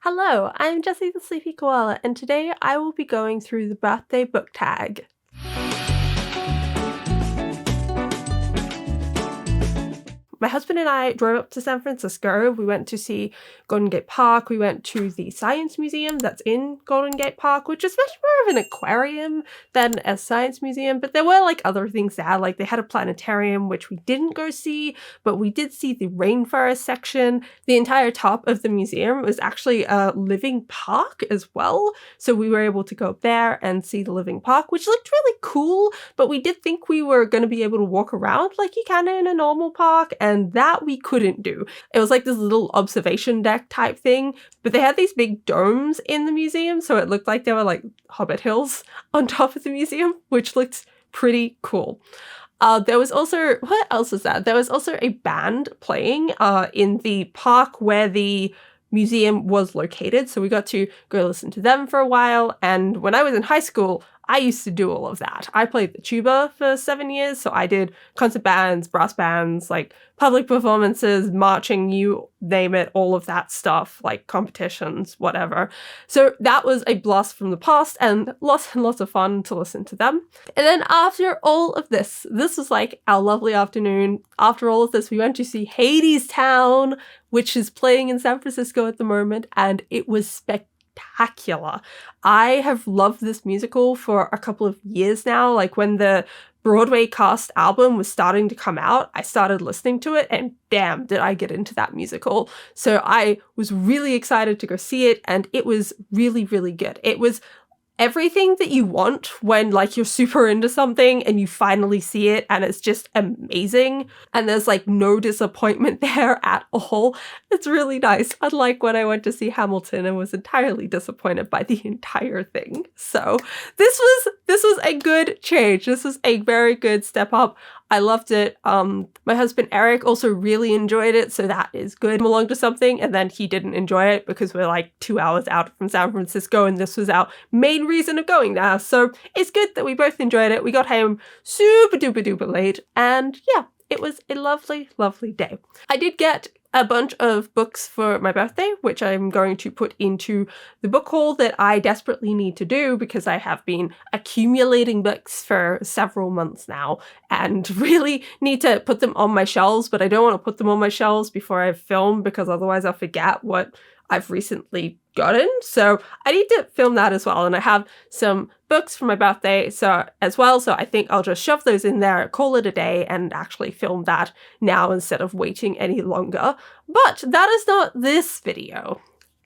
Hello, I'm Jessie the Sleepy Koala, and today I will be going through the birthday book tag. My husband and I drove up to San Francisco. We went to see Golden Gate Park. We went to the Science Museum that's in Golden Gate Park, which is much more of an aquarium than a science museum, but there were like other things there. Like they had a planetarium, which we didn't go see, but we did see the rainforest section. The entire top of the museum was actually a living park as well. So we were able to go up there and see the living park, which looked really cool, but we did think we were going to be able to walk around like you can in a normal park, and that we couldn't do. It was like this little observation deck type thing, but they had these big domes in the museum, so it looked like they were like Hobbit hills on top of the museum, which looked pretty cool. There was also, what else is that? There was also a band playing in the park where the museum was located, so we got to go listen to them for a while. And when I was in high school, I used to do all of that. I played the tuba for 7 years, so I did concert bands, brass bands, like public performances, marching, you name it, all of that stuff, like competitions, whatever. So that was a blast from the past and lots of fun to listen to them. And then after all of this was like our lovely afternoon. After all of this, we went to see Hadestown, which is playing in San Francisco at the moment, and it was spectacular. I have loved this musical for a couple of years now. Like when the Broadway cast album was starting to come out, I started listening to it, and damn, did I get into that musical. So I was really excited to go see it, and it was really, really good. It was everything that you want when like you're super into something and you finally see it and it's just amazing, and there's like no disappointment there at all. It's really nice, unlike when I went to see Hamilton and was entirely disappointed by the entire thing. So this was a good change. This was a very good step up. I loved it. My husband Eric also really enjoyed it, so that is good. I'm along to something, and then he didn't enjoy it because we're like 2 hours out from San Francisco, and this was our main reason of going there. So it's good that we both enjoyed it. We got home super duper duper late, and yeah, it was a lovely, lovely day. I did get a bunch of books for my birthday, which I'm going to put into the book haul that I desperately need to do because I have been accumulating books for several months now and really need to put them on my shelves, but I don't want to put them on my shelves before I film because otherwise I'll forget what I've recently gotten. So I need to film that as well. And I have some books for my birthday as well. So I think I'll just shove those in there, call it a day, and actually film that now instead of waiting any longer. But that is not this video.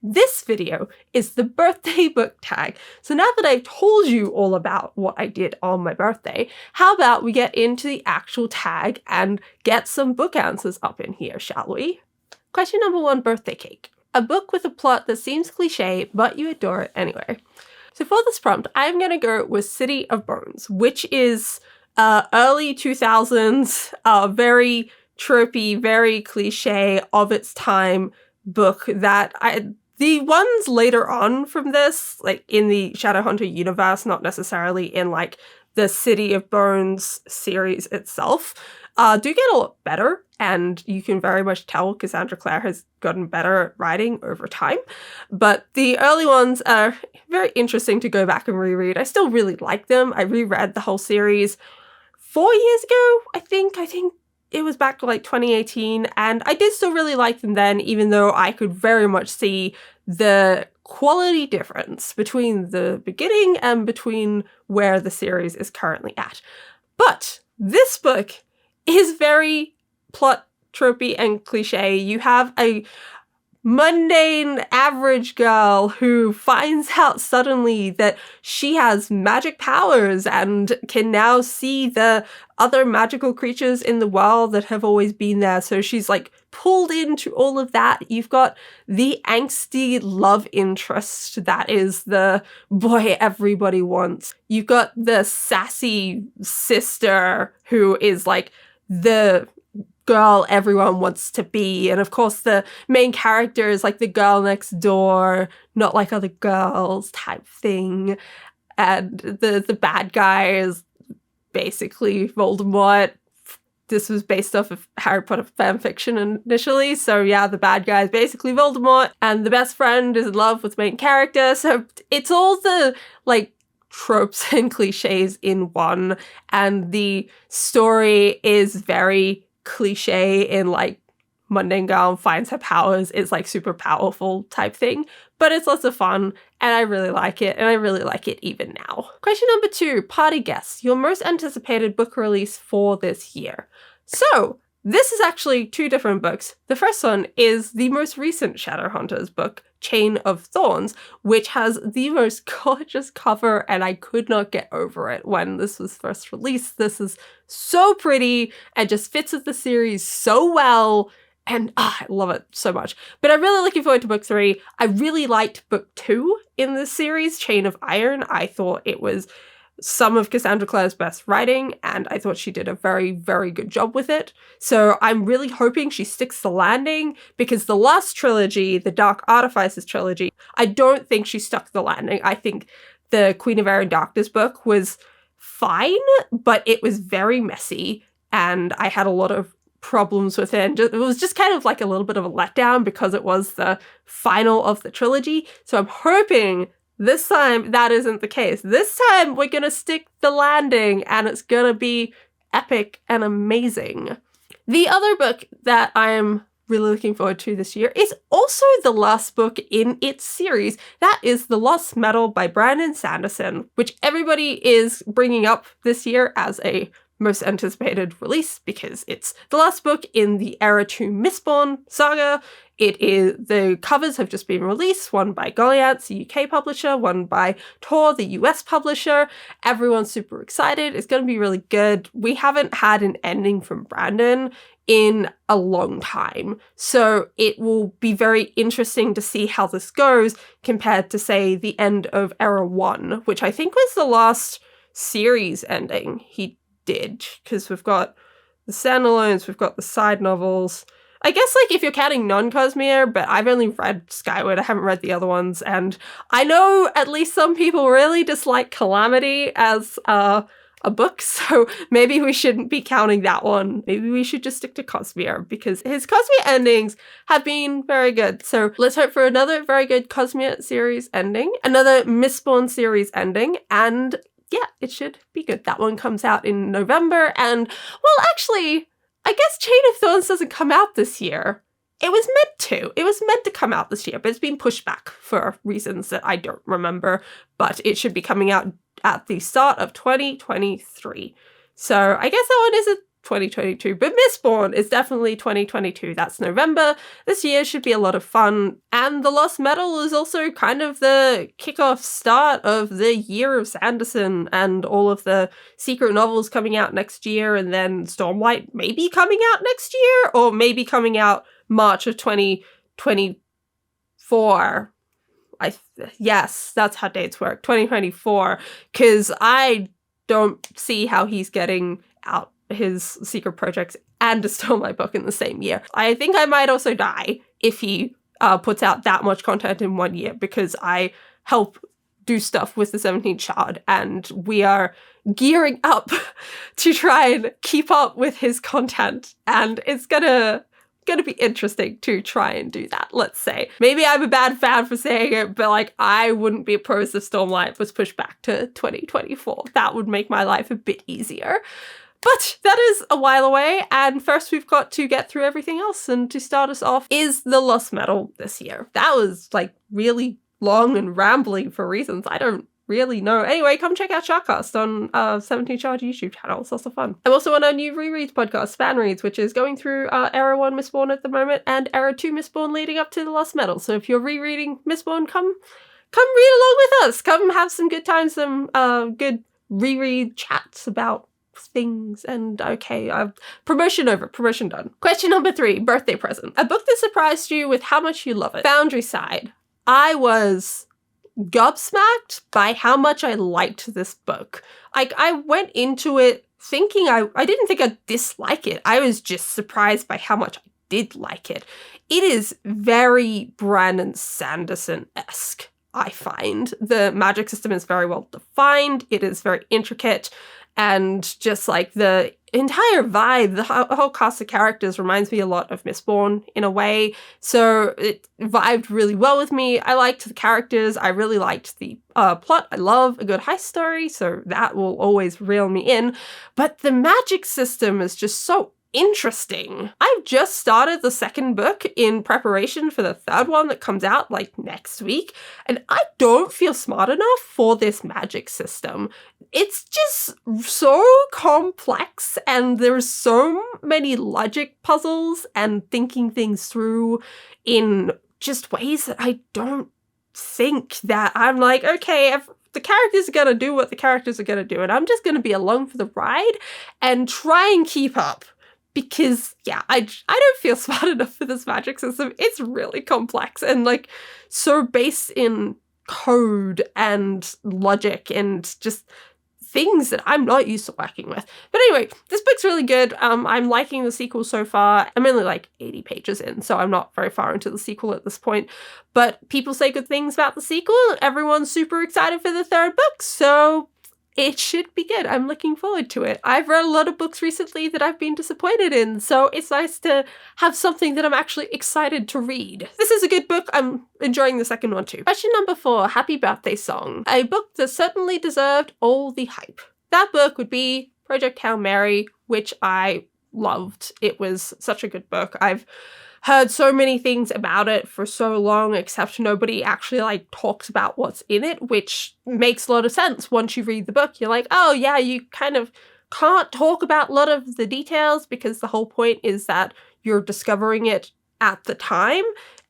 This video is the birthday book tag. So now that I've told you all about what I did on my birthday, how about we get into the actual tag and get some book answers up in here, shall we? Question number 1, birthday cake. A book with a plot that seems cliche, but you adore it anyway. So for this prompt, I'm going to go with City of Bones, which is early 2000s, very tropey, very cliche of its time book that the ones later on from this, like in the Shadowhunter universe, not necessarily in like the City of Bones series itself, do get a lot better, and you can very much tell Cassandra Clare has gotten better at writing over time. But the early ones are very interesting to go back and reread. I still really like them. I reread the whole series 4 years ago, I think. I think it was back to like 2018, and I did still really like them then, even though I could very much see the quality difference between the beginning and between where the series is currently at. But this book is very plot tropey and cliche. You have a mundane average girl who finds out suddenly that she has magic powers and can now see the other magical creatures in the world that have always been there. So she's like pulled into all of that. You've got the angsty love interest that is the boy everybody wants. You've got the sassy sister who is like the girl everyone wants to be, and of course the main character is like the girl next door, not like other girls type thing, and the bad guy is basically Voldemort this was based off of Harry Potter fanfiction initially. So yeah, the bad guy is basically Voldemort, and the best friend is in love with the main character. So it's all the like tropes and cliches in one, and the story is very cliche in like Mundane Girl finds her powers, it's like super powerful type thing, but it's lots of fun and I really like it, and I really like it even now. Question number 2, party guests, your most anticipated book release for this year. So this is actually 2 different books. The first one is the most recent Shadowhunters book, Chain of Thorns, which has the most gorgeous cover, and I could not get over it when this was first released. This is so pretty and just fits with the series so well, and I love it so much. But I'm really looking forward to book 3. I really liked book 2 in this series, Chain of Iron. I thought it was some of Cassandra Clare's best writing, and I thought she did a very, very good job with it. So I'm really hoping she sticks the landing, because the last trilogy, the Dark Artifices trilogy, I don't think she stuck the landing. I think the Queen of Air and Darkness book was fine, but it was very messy, and I had a lot of problems with it. And it was just kind of like a little bit of a letdown because it was the final of the trilogy. So I'm hoping this time that isn't the case. This time we're gonna stick the landing and it's gonna be epic and amazing. The other book that I'm really looking forward to this year is also the last book in its series. That is The Lost Metal by Brandon Sanderson, which everybody is bringing up this year as a most anticipated release because it's the last book in the Era 2 Mistborn saga. The covers have just been released, one by Goliath, the UK publisher, one by Tor, the US publisher. Everyone's super excited. It's going to be really good. We haven't had an ending from Brandon in a long time, so it will be very interesting to see how this goes compared to, say, the end of Era 1, which I think was the last series ending he did, because we've got the standalones, we've got the side novels. I guess, like, if you're counting non-Cosmere, but I've only read Skyward, I haven't read the other ones, and I know at least some people really dislike Calamity as a book, so maybe we shouldn't be counting that one. Maybe we should just stick to Cosmere, because his Cosmere endings have been very good. So let's hope for another very good Cosmere series ending, another Mistborn series ending, and yeah, it should be good. That one comes out in November, and, well, actually, I guess Chain of Thorns doesn't come out this year. It was meant to. It was meant to come out this year, but it's been pushed back for reasons that I don't remember, but it should be coming out at the start of 2023. So I guess that one isn't 2022, but Mistborn is definitely 2022. That's November. This year should be a lot of fun. And The Lost Metal is also kind of the kickoff start of the year of Sanderson and all of the secret novels coming out next year, and then Stormlight maybe coming out next year, or maybe coming out March of 2024. Yes, that's how dates work. 2024, because I don't see how he's getting out his secret projects and a Stormlight book in the same year. I think I might also die if he puts out that much content in one year, because I help do stuff with the 17th Shard, and we are gearing up to try and keep up with his content, and it's gonna be interesting to try and do that, let's say. Maybe I'm a bad fan for saying it, but like, I wouldn't be opposed if Stormlight was pushed back to 2024. That would make my life a bit easier. But that is a while away, and first we've got to get through everything else, and to start us off is The Lost Metal this year. That was like really long and rambling for reasons I don't really know. Anyway, come check out Sharkcast on 17 Shard YouTube channel. It's also fun. I'm also on our new rereads podcast, Fan Reads, which is going through Era 1 Mistborn at the moment and Era 2 Mistborn leading up to The Lost Metal. So if you're rereading Mistborn, come read along with us. Come have some good times, some good reread chats about things, and okay, promotion over, promotion done. Question number 3, birthday present. A book that surprised you with how much you love it. Foundry Side. I was gobsmacked by how much I liked this book. Like, I went into it thinking I didn't think I'd dislike it. I was just surprised by how much I did like it. It is very Brandon Sanderson-esque, I find. The magic system is very well defined. It is very intricate. and just like the entire vibe, the whole cast of characters reminds me a lot of Mistborn in a way. So it vibed really well with me. I liked the characters. I really liked the plot. I love a good heist story, so that will always reel me in. But the magic system is just so interesting. I've just started the second book in preparation for the third one that comes out like next week, and I don't feel smart enough for this magic system. It's just so complex, and there's so many logic puzzles and thinking things through in just ways that I don't think that I'm like, okay, the characters are going to do what the characters are going to do, and I'm just going to be along for the ride and try and keep up. Because, yeah, I don't feel smart enough for this magic system. It's really complex and, like, so based in code and logic and just things that I'm not used to working with. But anyway, this book's really good. I'm liking the sequel so far. I'm only like 80 pages in, so I'm not very far into the sequel at this point. But people say good things about the sequel. Everyone's super excited for the third book, so it should be good. I'm looking forward to it. I've read a lot of books recently that I've been disappointed in, so it's nice to have something that I'm actually excited to read. This is a good book. I'm enjoying the second one too. Question number 4, Happy Birthday Song. A book that certainly deserved all the hype. That book would be Project Hail Mary, which I loved. It was such a good book. I've heard so many things about it for so long, except nobody actually like talks about what's in it, which makes a lot of sense. Once you read the book, you're like, oh yeah, you kind of can't talk about a lot of the details because the whole point is that you're discovering it at the time,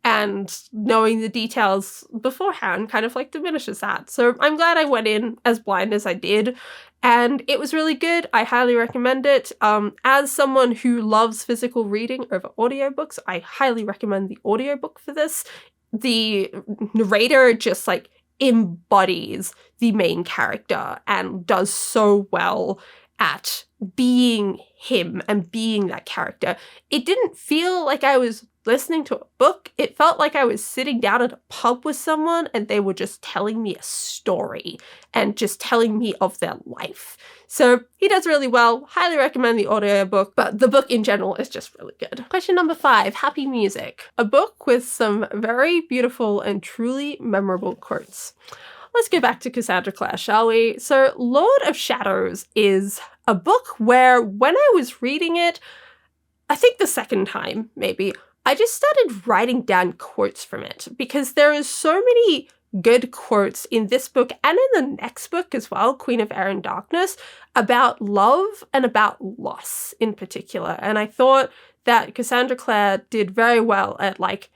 and knowing the details beforehand kind of like diminishes that. So I'm glad I went in as blind as I did, and it was really good. I highly recommend it. As someone who loves physical reading over audiobooks, I highly recommend the audiobook for this. The narrator just like embodies the main character and does so well at being him and being that character. It didn't feel like I was listening to a book. It felt like I was sitting down at a pub with someone and they were just telling me a story and just telling me of their life. So he does really well. Highly recommend the audiobook, but the book in general is just really good. Question number 5, Happy Music. A book with some very beautiful and truly memorable quotes. Let's go back to Cassandra Clare, shall we? So Lord of Shadows is a book where when I was reading it, I think the second time maybe, I just started writing down quotes from it because there is so many good quotes in this book and in the next book as well, Queen of Air and Darkness, about love and about loss in particular. And I thought that Cassandra Clare did very well at like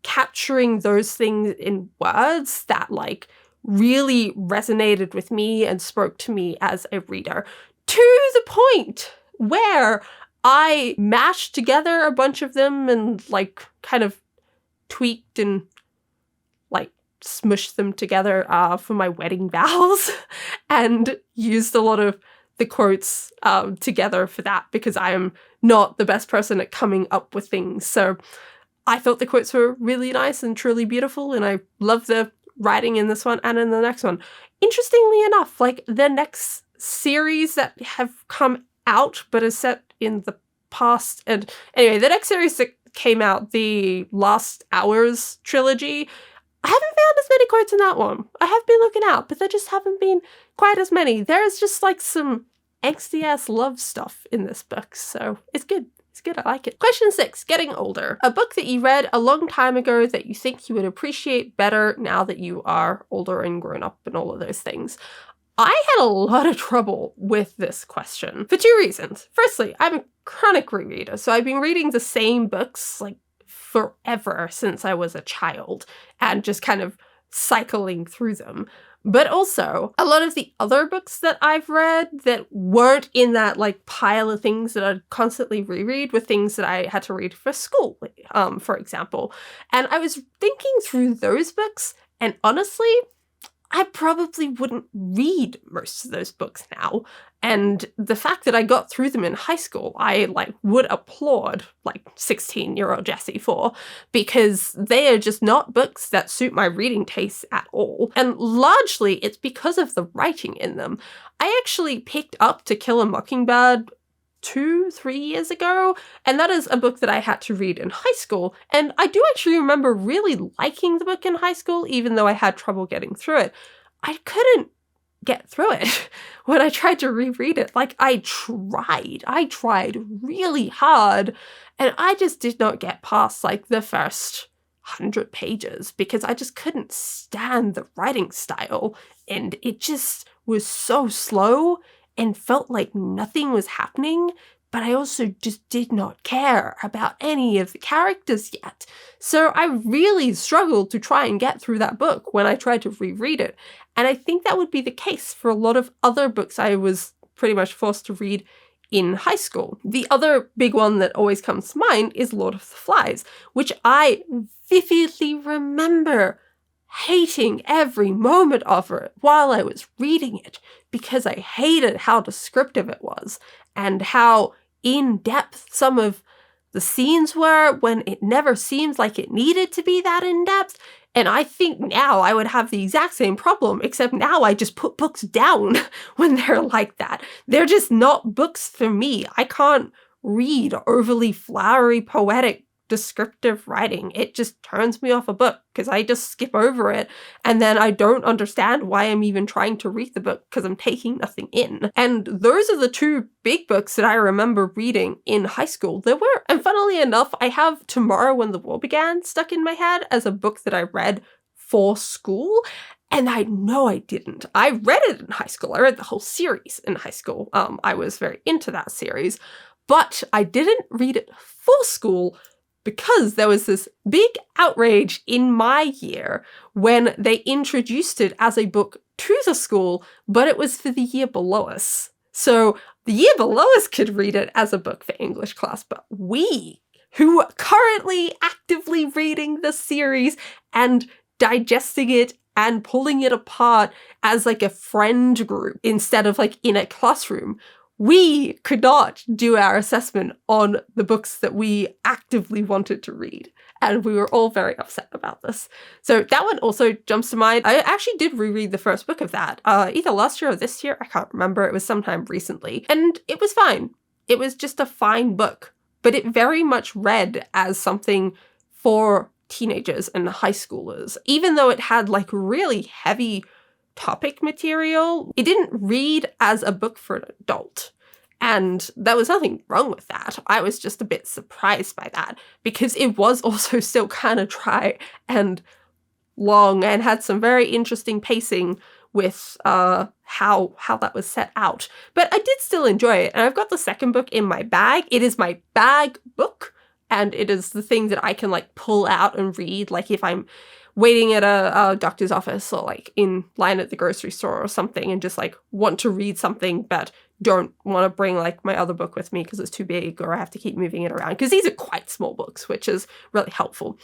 capturing those things in words that like really resonated with me and spoke to me as a reader, to the point where I mashed together a bunch of them and like kind of tweaked and like smushed them together for my wedding vows and used a lot of the quotes together for that because I am not the best person at coming up with things. So I thought the quotes were really nice and truly beautiful, and I love the writing in this one and in the next one. Interestingly enough, like the next series that have come out but is set in the past, and anyway, the next series that came out, the Last Hours trilogy, I haven't found as many quotes in that one. I have been looking out, but there just haven't been quite as many. There's just like some angsty ass love stuff in this book, so it's good. It's good, I like it. Question 6, Getting Older. A book that you read a long time ago that you think you would appreciate better now that you are older and grown up and all of those things. I had a lot of trouble with this question for 2 reasons. Firstly, I'm a chronic rereader, so I've been reading the same books like forever since I was a child and just kind of cycling through them. But also, a lot of the other books that I've read that weren't in that like pile of things that I'd constantly reread were things that I had to read for school, for example. And I was thinking through those books, and honestly, I probably wouldn't read most of those books now. And the fact that I got through them in high school, I would applaud 16-year-old Jessie for, because they are just not books that suit my reading tastes at all. And largely it's because of the writing in them. I actually picked up To Kill a Mockingbird 2-3 years ago, and that is a book that I had to read in high school, and I do actually remember really liking the book in high school, even though I had trouble getting through it. I couldn't get through it when I tried to reread it. I tried really hard, and I just did not get past the first 100 pages because I just couldn't stand the writing style, and it just was so slow and felt like nothing was happening, but I also just did not care about any of the characters yet. So I really struggled to try and get through that book when I tried to reread it. And I think that would be the case for a lot of other books I was pretty much forced to read in high school. The other big one that always comes to mind is Lord of the Flies, which I vividly remember hating every moment of it while I was reading it, because I hated how descriptive it was and how in-depth some of the scenes were when it never seemed like it needed to be that in-depth. And I think now I would have the exact same problem, except now I just put books down when they're like that. They're just not books for me. I can't read overly flowery, poetic, descriptive writing. It just turns me off a book because I just skip over it, and then I don't understand why I'm even trying to read the book because I'm taking nothing in. And those are the two big books that I remember reading in high school. And funnily enough, I have Tomorrow When the War Began stuck in my head as a book that I read for school. And I know I didn't. I read it in high school. I read the whole series in high school. I was very into that series, but I didn't read it for school because there was this big outrage in my year when they introduced it as a book to the school, but it was for the year below us. So the year below us could read it as a book for English class, but we, who are currently actively reading the series and digesting it and pulling it apart as a friend group instead of in a classroom, we could not do our assessment on the books that we actively wanted to read. And we were all very upset about this. So that one also jumps to mind. I actually did reread the first book of that, either last year or this year. I can't remember. It was sometime recently. And it was fine. It was just a fine book. But it very much read as something for teenagers and high schoolers. Even though it had really heavy topic material, it didn't read as a book for an adult. And there was nothing wrong with that. I was just a bit surprised by that because it was also still kind of dry and long and had some very interesting pacing with how that was set out. But I did still enjoy it, and I've got the second book in my bag. It is my bag book, and it is the thing that I can pull out and read, if I'm waiting at a doctor's office or in line at the grocery store or something and just want to read something but don't want to bring my other book with me because it's too big or I have to keep moving it around, because these are quite small books, which is really helpful.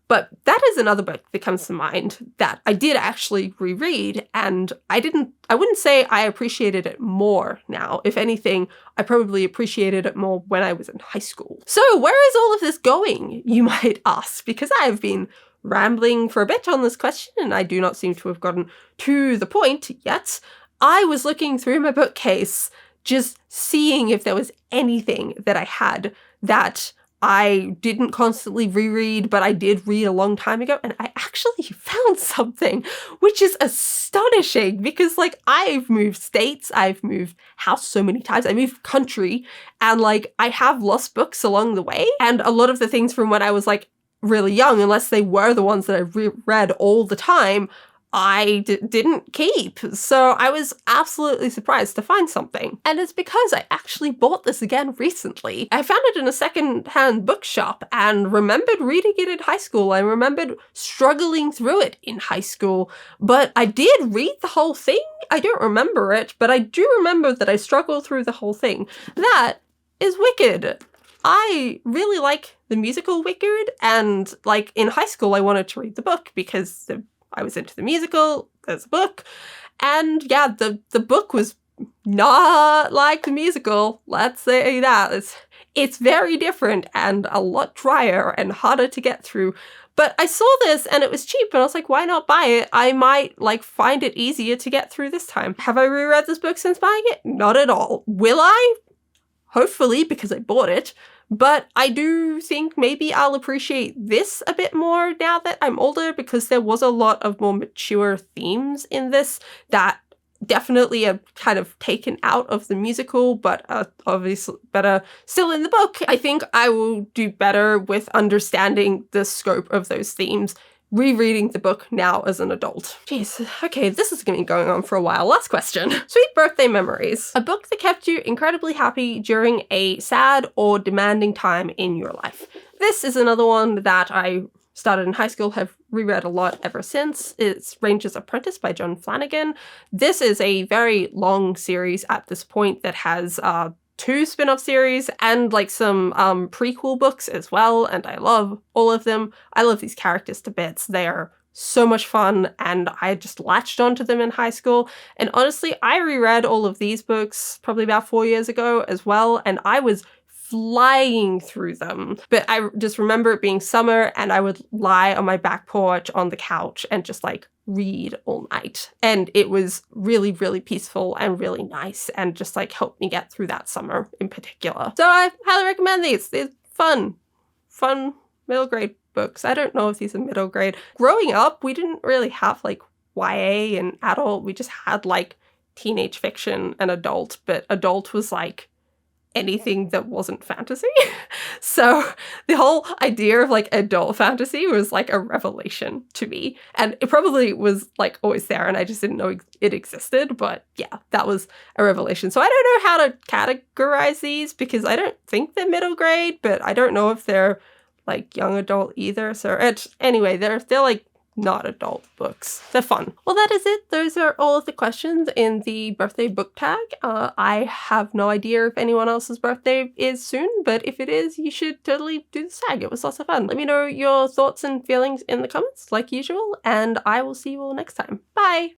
But that is another book that comes to mind that I did actually reread, and I wouldn't say I appreciated it more now. If anything, I probably appreciated it more when I was in high school. So where is all of this going, you might ask? Because I have been rambling for a bit on this question, and I do not seem to have gotten to the point yet. I was looking through my bookcase, just seeing if there was anything that I had that I didn't constantly reread, but I did read a long time ago, and I actually found something, which is astonishing because, I've moved states, I've moved house so many times, I moved country, and, I have lost books along the way, and a lot of the things from when I was, really young, unless they were the ones that I read all the time, I didn't keep. So I was absolutely surprised to find something. And it's because I actually bought this again recently. I found it in a second-hand bookshop and remembered reading it in high school. I remembered struggling through it in high school, but I did read the whole thing. I don't remember it, but I do remember that I struggled through the whole thing. That is Wicked. I really like the musical Wicked, and in high school I wanted to read the book because the I was into the musical, there's a book. And yeah, the book was not like the musical, let's say that. It's very different and a lot drier and harder to get through. But I saw this and it was cheap and I was like, why not buy it? I might like find it easier to get through this time. Have I reread this book since buying it? Not at all. Will I? Hopefully, because I bought it. But I do think maybe I'll appreciate this a bit more now that I'm older, because there was a lot of more mature themes in this that definitely are kind of taken out of the musical, but obviously better still in the book. I think I will do better with understanding the scope of those themes rereading the book now as an adult. Jeez, okay, this is going to be going on for a while. Last question. Sweet birthday memories. A book that kept you incredibly happy during a sad or demanding time in your life. This is another one that I started in high school, have reread a lot ever since. It's Ranger's Apprentice by John Flanagan. This is a very long series at this point that has 2 spin-off series and like some prequel books as well, and I love all of them. I love these characters to bits. They are so much fun, and I just latched onto them in high school. And honestly, I reread all of these books probably about 4 years ago as well, and I was flying through them. But I just remember it being summer and I would lie on my back porch on the couch and just like read all night. And it was really, really peaceful and really nice and just like helped me get through that summer in particular. So I highly recommend these. They're fun middle grade books. I don't know if these are middle grade. Growing up, we didn't really have like YA and adult. We just had like teenage fiction and adult, but adult was like anything that wasn't fantasy. So the whole idea of like adult fantasy was like a revelation to me. And it probably was like always there and I just didn't know it existed. But yeah, that was a revelation. So I don't know how to categorize these because I don't think they're middle grade, but I don't know if they're like young adult either. So anyway, they're like not adult books. They're fun. Well, that is it. Those are all of the questions in the birthday book tag. I have no idea if anyone else's birthday is soon, but if it is, you should totally do this tag. It was lots of fun. Let me know your thoughts and feelings in the comments like usual, and I will see you all next time. Bye!